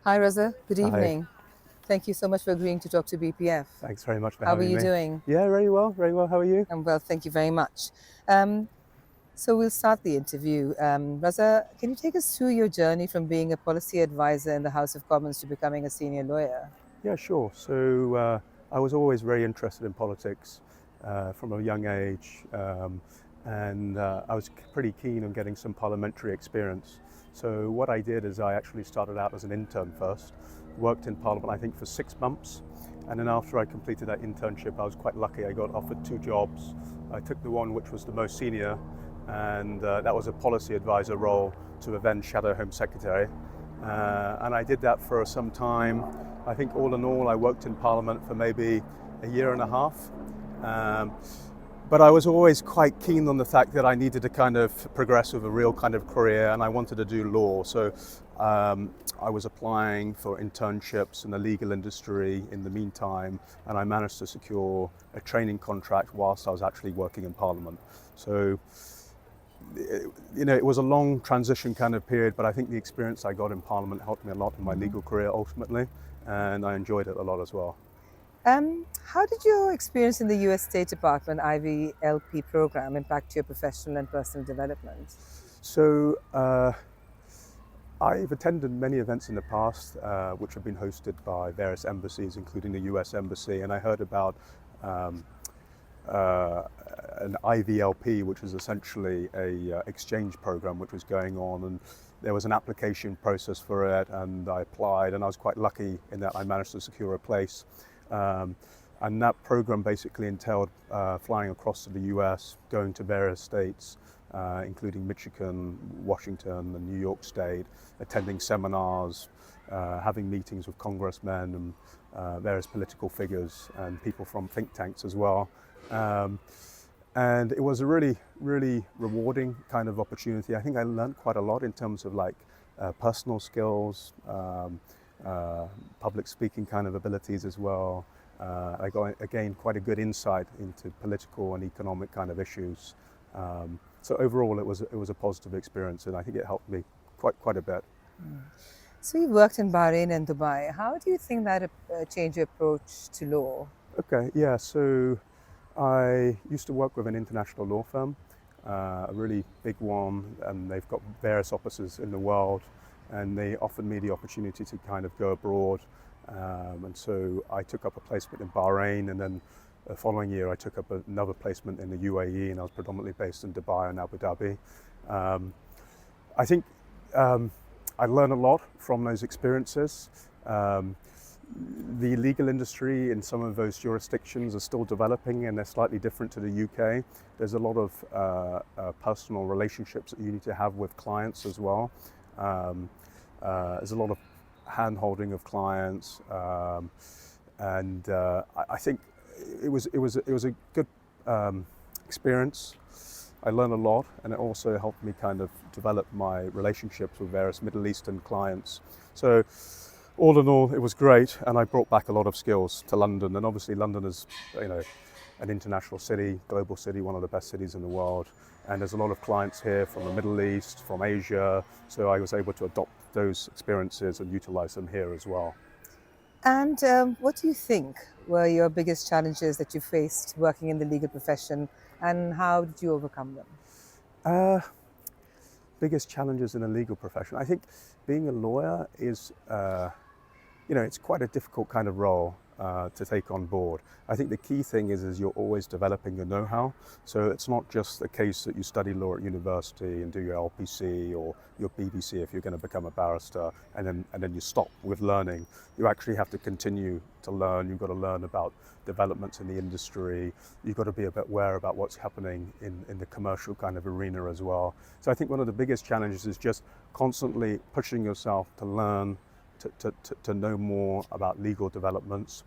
Hi, Raza. Good Hi, evening. Thank you so much for agreeing to talk to BPF. thanks very much for How are having you me. doing? Yeah, very well, very well. How are you? I'm well, thank you very much. Um, so we'll start the interview. Raza, can you take us through your journey from being a policy advisor in the House of Commons to becoming a senior lawyer? Yeah, sure. I was always very interested in politics from a young age, and I was pretty keen on getting some parliamentary experience. So what I did is I actually started out as an intern first, worked in Parliament I think for 6 months, and then after I completed that internship, I was quite lucky. I got offered two jobs. I took the one which was the most senior, and that was a policy advisor role to a then Shadow Home Secretary. And I did that for some time. I think all in all, I worked in Parliament for maybe a year and a half. Um, but I was always quite keen on the fact that I needed to kind of progress with a real kind of career, and I wanted to do law. So I was applying for internships in the legal industry in the meantime, and I managed to secure a training contract whilst I was actually working in Parliament. So it was a long transition kind of period, but I think the experience I got in Parliament helped me a lot in my legal career ultimately, and I enjoyed it a lot as well. How did your experience in the US State Department IVLP program impact your professional and personal development? So I've attended many events in the past, which have been hosted by various embassies, including the US Embassy, and I heard about um, uh, an IVLP, which was essentially a exchange program which was going on, and there was an application process for it, and I applied, and I was quite lucky in that I managed to secure a place. Um, and that program basically entailed flying across to the US, going to various states, including Michigan, Washington, and New York State, attending seminars, having meetings with congressmen and various political figures and people from think tanks as well. Um, and it was a really, really rewarding kind of opportunity. I think I learned quite a lot in terms of like personal skills, uh, public speaking kind of abilities as well. I got again quite a good insight into political and economic kind of issues. So overall, it was a positive experience, and I think it helped me quite a bit. So you worked in Bahrain and Dubai. How do you think that changed your approach to law? Okay, yeah. So I used to work with an international law firm, a really big one, and they've got various offices in the world. And they offered me the opportunity to kind of go abroad. And so I took up a placement in Bahrain, and then the following year I took up another placement in the UAE, and I was predominantly based in Dubai and Abu Dhabi. Um, I think I learned a lot from those experiences. Um, the legal industry in some of those jurisdictions are still developing, and they're slightly different to the UK. There's a lot of personal relationships that you need to have with clients as well. Um, there's a lot of hand holding of clients, and I think it was a good experience. I learned a lot, and it also helped me kind of develop my relationships with various Middle Eastern clients. So all in all, it was great, and I brought back a lot of skills to London. And obviously, London is, you know, an international city, global city, one of the best cities in the world. And there's a lot of clients here from the Middle East, from Asia. So I was able to adopt those experiences and utilize them here as well. And what do you think were your biggest challenges that you faced working in the legal profession, and how did you overcome them? Uh, Biggest challenges in the legal profession. I think being a lawyer is it's quite a difficult kind of role to take on board. I think the key thing is you're always developing your know-how. So it's not just a case that you study law at university and do your LPC or your BBC if you're going to become a barrister, and then you stop with learning. You actually have to continue to learn. You've got to learn about developments in the industry. You've got to be a bit aware about what's happening in the commercial kind of arena as well. So I think one of the biggest challenges is just constantly pushing yourself to learn, to know more about legal developments.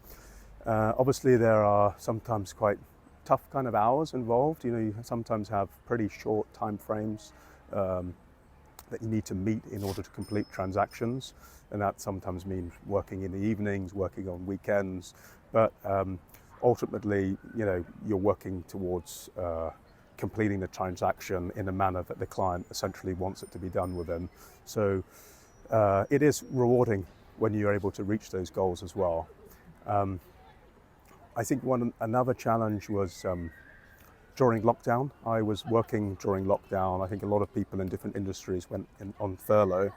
Obviously, there are sometimes quite tough kind of hours involved. You sometimes have pretty short time frames that you need to meet in order to complete transactions, and that sometimes means working in the evenings, working on weekends. But ultimately, you're working towards completing the transaction in a manner that the client essentially wants it to be done within. So it is rewarding when you're able to reach those goals as well. I think another challenge was during lockdown. I was working during lockdown. I think a lot of people in different industries went on furlough,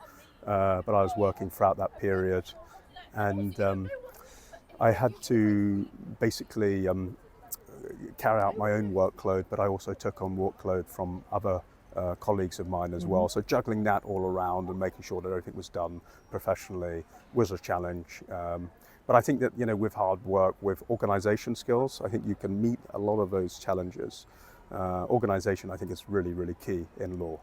but I was working throughout that period, and I had to basically carry out my own workload, but I also took on workload from other colleagues of mine as well. So juggling that all around and making sure that everything was done professionally was a challenge. But I think that, with hard work, with organization skills, I think you can meet a lot of those challenges. Organization, I think, is really, really key in law.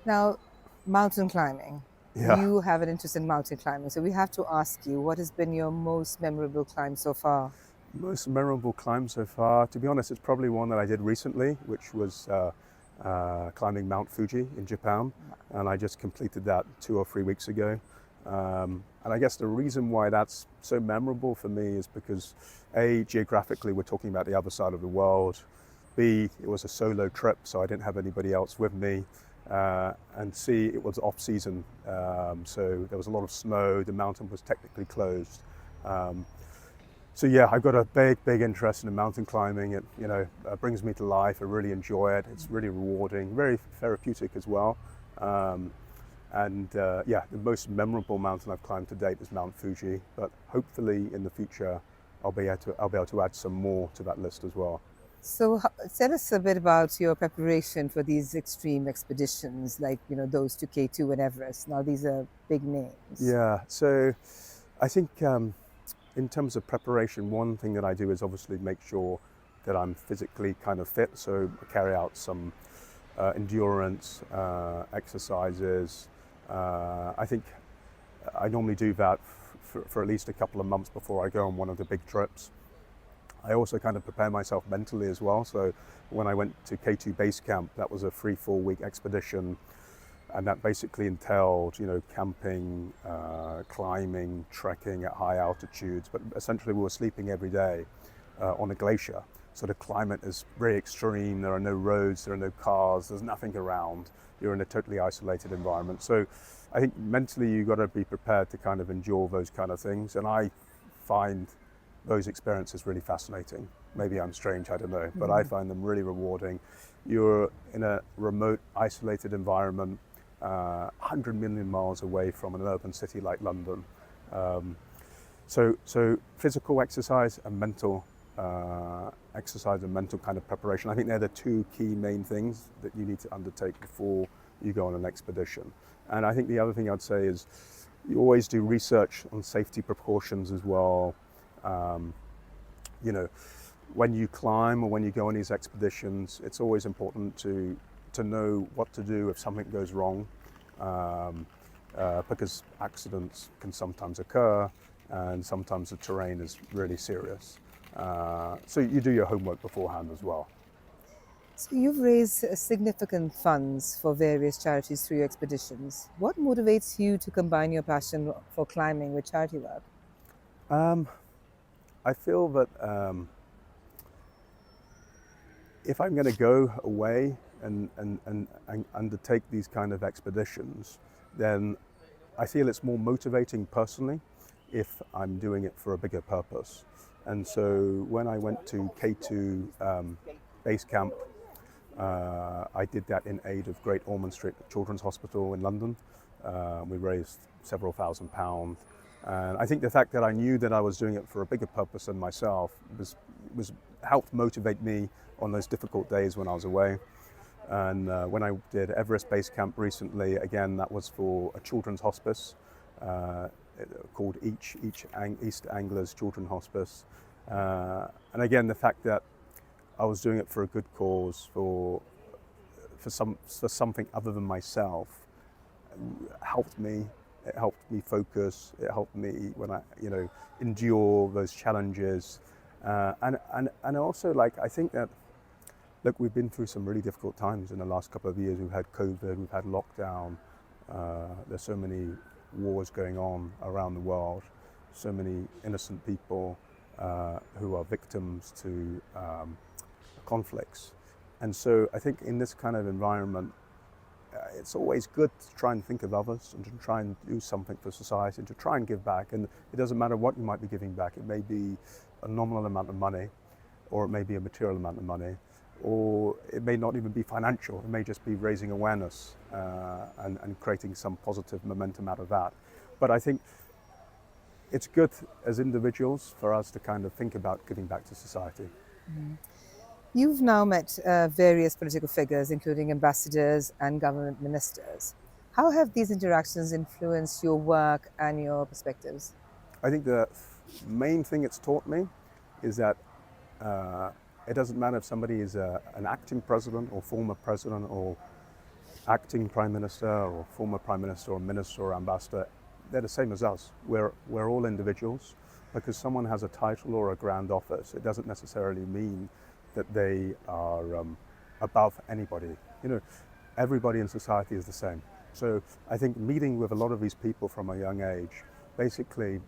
Now, mountain climbing. Yeah. You have an interest in mountain climbing, so we have to ask you, what has been your most memorable climb so far? Most memorable climb so far, to be honest, it's probably one that I did recently, which was climbing Mount Fuji in Japan, and I just completed that 2 or 3 weeks ago. And I guess the reason why that's so memorable for me is because A, geographically we're talking about the other side of the world. B, it was a solo trip, so I didn't have anybody else with me. And C, it was off season, so there was a lot of snow. The mountain was technically closed. So yeah, I've got a big interest in mountain climbing. It brings me to life. I really enjoy it. It's really rewarding, very therapeutic as well. Yeah, the most memorable mountain I've climbed to date is Mount Fuji. But hopefully in the future, I'll be able to add some more to that list as well. So tell us a bit about your preparation for these extreme expeditions, like those to K2 and Everest. Now these are big names. Yeah, so I think in terms of preparation, one thing that I do is obviously make sure that I'm physically kind of fit. So I carry out some endurance exercises. I think I normally do that for at least a couple of months before I go on one of the big trips. I also kind of prepare myself mentally as well. So when I went to K2 base camp, that was a 3-4 week expedition. And that basically entailed, camping, climbing, trekking at high altitudes. But essentially we were sleeping every day on a glacier. So the climate is very extreme. There are no roads, there are no cars, there's nothing around. You're in a totally isolated environment. So I think mentally you've got to be prepared to kind of endure those kind of things. And I find those experiences really fascinating. Maybe I'm strange, I don't know, but I find them really rewarding. You're in a remote, isolated environment, 100 million miles away from an urban city like London. So physical exercise and mental exercise and mental kind of preparation, I think they're the two key main things that you need to undertake before you go on an expedition. And I think the other thing I'd say is you always do research on safety precautions as well. When you climb or when you go on these expeditions, it's always important to know what to do if something goes wrong, because accidents can sometimes occur and sometimes the terrain is really serious. So you do your homework beforehand as well. So you've raised significant funds for various charities through your expeditions. What motivates you to combine your passion for climbing with charity work? I feel that if I'm going to go away and undertake these kind of expeditions, then I feel it's more motivating personally if I'm doing it for a bigger purpose. And so when I went to K2 base camp, I did that in aid of Great Ormond Street Children's Hospital in London. We raised several £1,000s. And I think the fact that I knew that I was doing it for a bigger purpose than myself was helped motivate me on those difficult days when I was away. And when I did Everest Base Camp recently, again, that was for a children's hospice called East Anglers Children's Hospice. And again, the fact that I was doing it for a good cause, for something other than myself, helped me. It helped me focus. It helped me when I, endure those challenges. And also, I think that, look, we've been through some really difficult times in the last couple of years. We've had COVID, we've had lockdown. There's so many wars going on around the world. So many innocent people who are victims to conflicts. And so I think in this kind of environment, it's always good to try and think of others and to try and do something for society and to try and give back. And it doesn't matter what you might be giving back. It may be a nominal amount of money, or it may be a material amount of money, or it may not even be financial. It may just be raising awareness and creating some positive momentum out of that. But I think it's good as individuals for us to kind of think about giving back to society. You've now met various political figures, including ambassadors and government ministers. How have these interactions influenced your work and your perspectives? I think the main thing it's taught me is that it doesn't matter if somebody is an acting president or former president or acting prime minister or former prime minister or minister or ambassador. They're the same as us. We're all individuals. Because someone has a title or a grand office, it doesn't necessarily mean that they are above anybody. You know, everybody in society is the same. So I think meeting with a lot of these people from a young age basically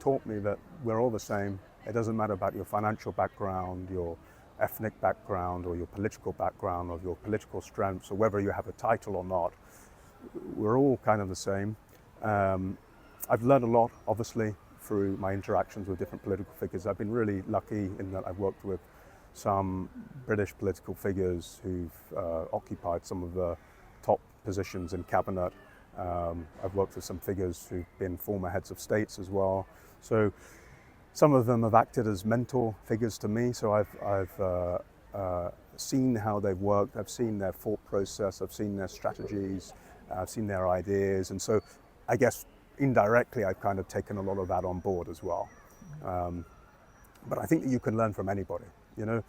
taught me that we're all the same. It doesn't matter about your financial background, your ethnic background, or your political background, or your political strengths, or whether you have a title or not. We're all kind of the same. I've learned a lot, obviously, through my interactions with different political figures. I've been really lucky in that I've worked with some British political figures who've occupied some of the top positions in cabinet. I've worked with some figures who've been former heads of states as well. So some of them have acted as mentor figures to me. So I've seen how they've worked. I've seen their thought process. I've seen their strategies. I've seen their ideas. And so I guess indirectly, I've kind of taken a lot of that on board as well. But I think that you can learn from anybody, you know.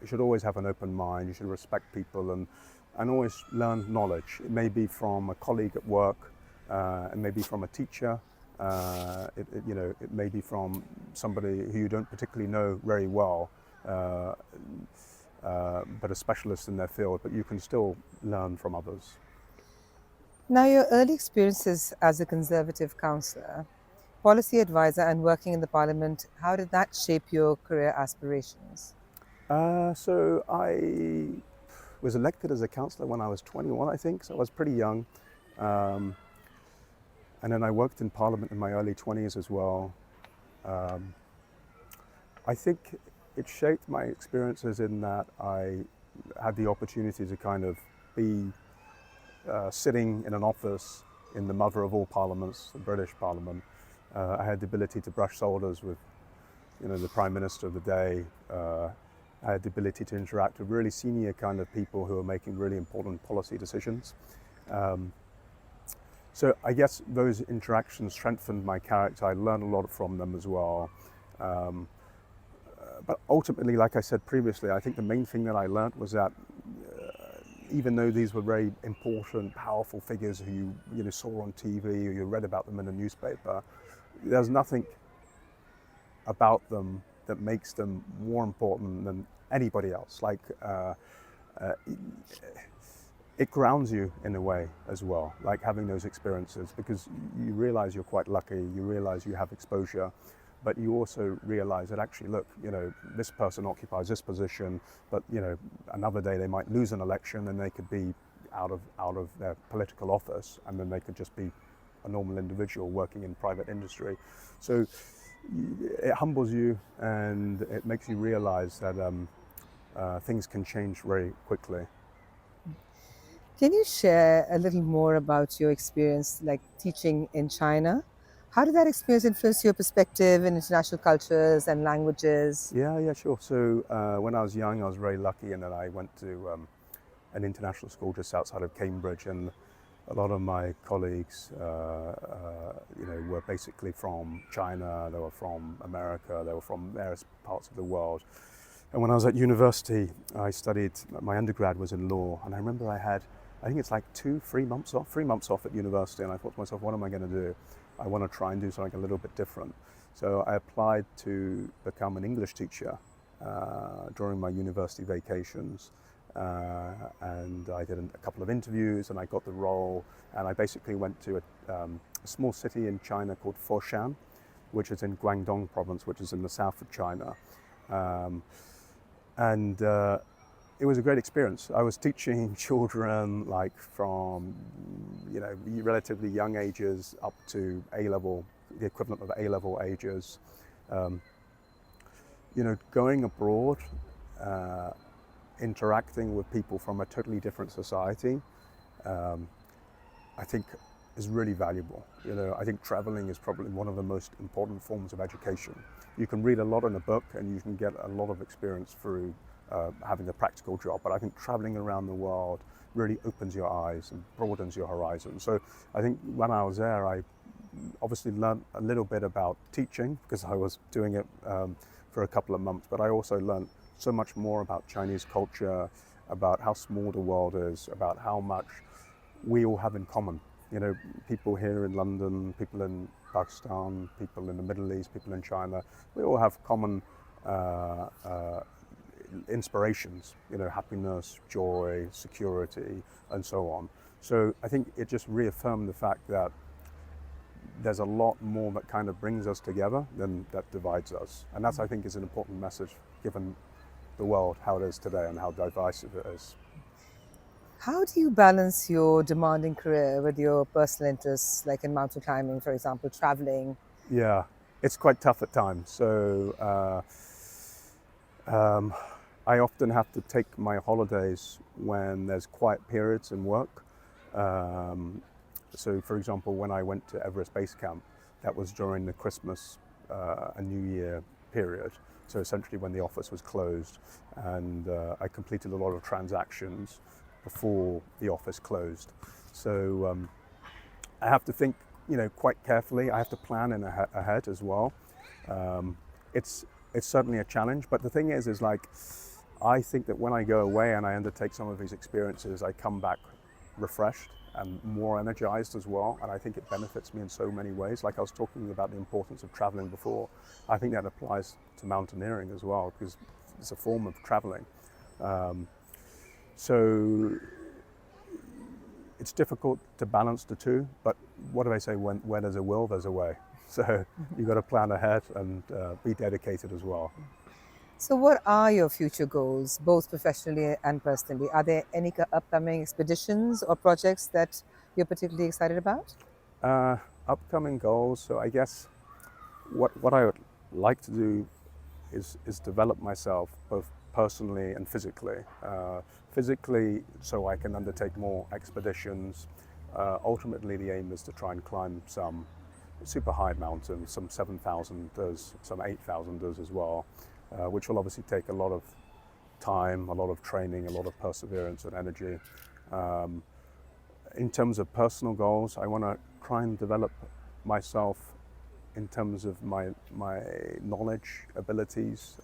You should always have an open mind. You should respect people and always learn knowledge. It may be from a colleague at work, it may be from a teacher, it may be from somebody who you don't particularly know very well, but a specialist in their field, but you can still learn from others. Now, your early experiences as a Conservative councillor, policy advisor, and working in the Parliament, how did that shape your career aspirations? So I was elected as a councillor when I was 21, I think, so I was pretty young. And then I worked in Parliament in my early 20s as well. I think it shaped my experiences in that I had the opportunity to kind of be sitting in an office in the mother of all parliaments, the British Parliament. I had the ability to brush shoulders with, the Prime Minister of the day. I had the ability to interact with really senior kind of people who are making really important policy decisions. So I guess those interactions strengthened my character. I learned a lot from them as well. But ultimately, like I said previously, I think the main thing that I learned was that even though these were very important, powerful figures who you saw on TV or you read about them in a newspaper, there's nothing about them that makes them more important than anybody else. Like it grounds you in a way as well, like having those experiences, because you realize you're quite lucky, you realize you have exposure, but you also realize that actually, look, this person occupies this position, but another day they might lose an election and they could be out of their political office, and then they could just be a normal individual working in private industry. So it humbles you and it makes you realize that things can change very quickly. Can you share a little more about your experience, like teaching in China? How did that experience influence your perspective in international cultures and languages? Yeah, sure. So when I was young, I was very lucky in that I went to an international school just outside of Cambridge, and a lot of my colleagues, were basically from China, they were from America, they were from various parts of the world. And when I was at university, I studied, my undergrad was in law, and I remember I think it's like 3 months off at university, and I thought to myself, what am I going to do? I want to try and do something a little bit different. So I applied to become an English teacher during my university vacations. And I did a couple of interviews and I got the role, and I basically went to a small city in China called Foshan, which is in Guangdong province, which is in the south of China. And it was a great experience. I was teaching children like from, relatively young ages up to A-level, the equivalent of A-level ages. Um, Going abroad, uh, interacting with people from a totally different society, um, I think is really valuable. I think traveling is probably one of the most important forms of education. You can read a lot in a book and you can get a lot of experience through having a practical job, but I think traveling around the world really opens your eyes and broadens your horizon. So I think when I was there, I obviously learned a little bit about teaching because I was doing it for a couple of months, but I also learned so much more about Chinese culture, about how small the world is, about how much we all have in common. People here in London, people in Pakistan, people in the Middle East, people in China, we all have common inspirations, happiness, joy, security, and so on. So I think it just reaffirmed the fact that there's a lot more that kind of brings us together than that divides us. And that's, I think, is an important message given the world, how it is today and how divisive it is. How do you balance your demanding career with your personal interests, like in mountain climbing, for example, traveling? Yeah, it's quite tough at times. So I often have to take my holidays when there's quiet periods in work. So, for example, when I went to Everest Base Camp, that was during the Christmas and New Year period. So essentially when the office was closed, and I completed a lot of transactions before the office closed. So I have to think, quite carefully. I have to plan in ahead as well. It's certainly a challenge, but the thing is like, I think that when I go away and I undertake some of these experiences, I come back refreshed and more energized as well. And I think it benefits me in so many ways. Like I was talking about the importance of traveling before, I think that applies to mountaineering as well, because it's a form of traveling. So it's difficult to balance the two, but what do they say? When there's a will, there's a way. So you've got to plan ahead and be dedicated as well. So, what are your future goals, both professionally and personally? Are there any upcoming expeditions or projects that you're particularly excited about? Uh, Upcoming goals. So I guess what I would like to do is develop myself both personally and physically. Physically, so I can undertake more expeditions. Ultimately, the aim is to try and climb some super high mountains, some 7,000ers, some 8,000ers as well, which will obviously take a lot of time, a lot of training, a lot of perseverance and energy. In terms of personal goals, I want to try and develop myself in terms of my knowledge, abilities,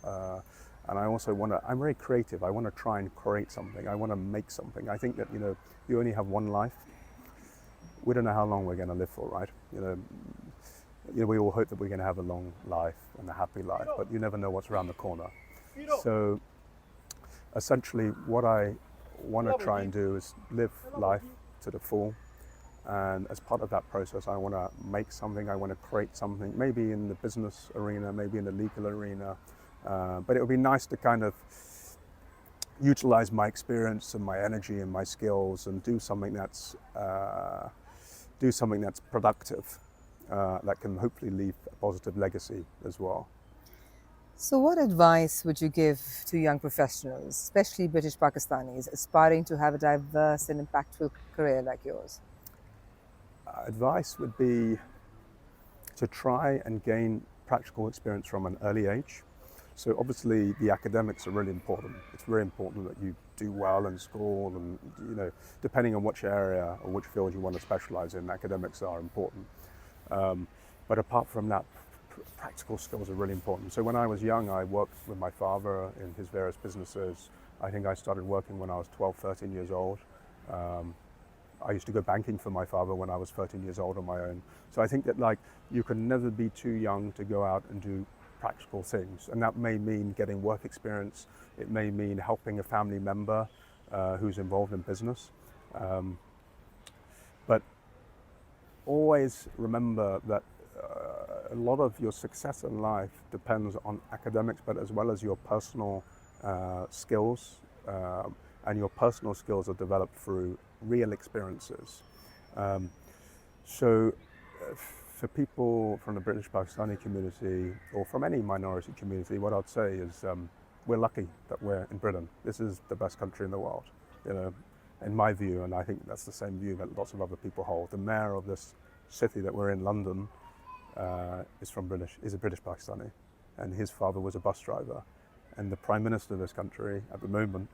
and I also want to, I'm very creative. I want to try and create something. I want to make something. I think that, you only have one life. We don't know how long we're going to live for, right? We all hope that we're going to have a long life and a happy life, but you never know what's around the corner. So essentially what I want to try and do is live life to the full. And as part of that process, I want to make something, I want to create something, maybe in the business arena, maybe in the legal arena. But it would be nice to kind of utilize my experience and my energy and my skills and do something that's productive, that can hopefully leave a positive legacy as well. So, what advice would you give to young professionals, especially British Pakistanis, aspiring to have a diverse and impactful career like yours? Advice would be to try and gain practical experience from an early age. So obviously the academics are really important. It's very important that you do well in school, and depending on which area or which field you want to specialize in, academics are important. But apart from that, practical skills are really important. So when I was young, I worked with my father in his various businesses. I think I started working when I was 12, 13 years old. I used to go banking for my father when I was 13 years old on my own. So I think that you can never be too young to go out and do practical things. And that may mean getting work experience. It may mean helping a family member who's involved in business. But always remember that a lot of your success in life depends on academics, but as well as your personal skills and your personal skills are developed through real experiences. Um, so, for people from the British Pakistani community or from any minority community, what I'd say is we're lucky that we're in Britain. This is the best country in the world, you know, in my view, and I think that's the same view that lots of other people hold. The mayor of this city that we're in, London, is a British Pakistani, and his father was a bus driver, and the Prime Minister of this country at the moment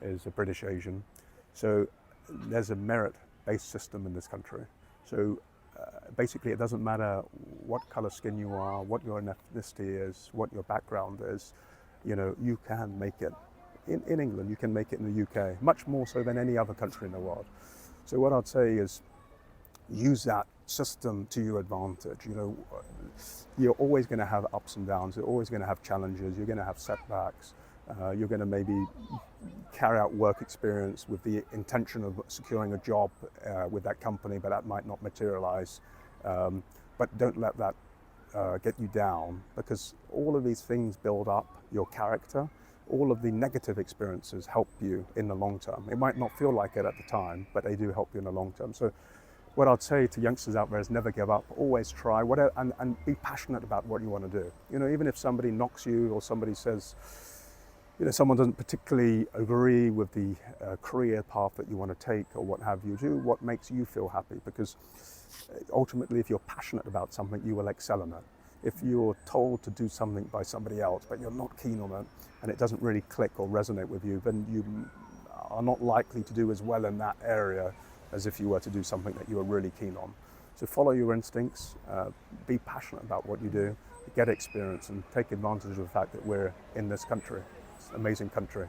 is a British Asian. So there's a merit-based system in this country. So basically, it doesn't matter what color skin you are, what your ethnicity is, what your background is. You know, you can make it in England. You can make it in the UK, much more so than any other country in the world. So what I'd say is, use that system to your advantage. You know, you're always going to have ups and downs. You're always going to have challenges. You're going to have setbacks. You're going to maybe carry out work experience with the intention of securing a job with that company, but that might not materialize. But don't let that get you down, because all of these things build up your character. All of the negative experiences help you in the long term. It might not feel like it at the time, but they do help you in the long term. So what I'd say to youngsters out there is never give up, always try, whatever, and be passionate about what you want to do. You know, even if somebody knocks you or somebody says, you know, someone doesn't particularly agree with the career path that you want to take or what have you, do what makes you feel happy, because ultimately if you're passionate about something, you will excel in it. If you're told to do something by somebody else, but you're not keen on it and it doesn't really click or resonate with you, then you are not likely to do as well in that area as if you were to do something that you are really keen on. So follow your instincts, be passionate about what you do, get experience, and take advantage of the fact that we're in this country. It's an amazing country.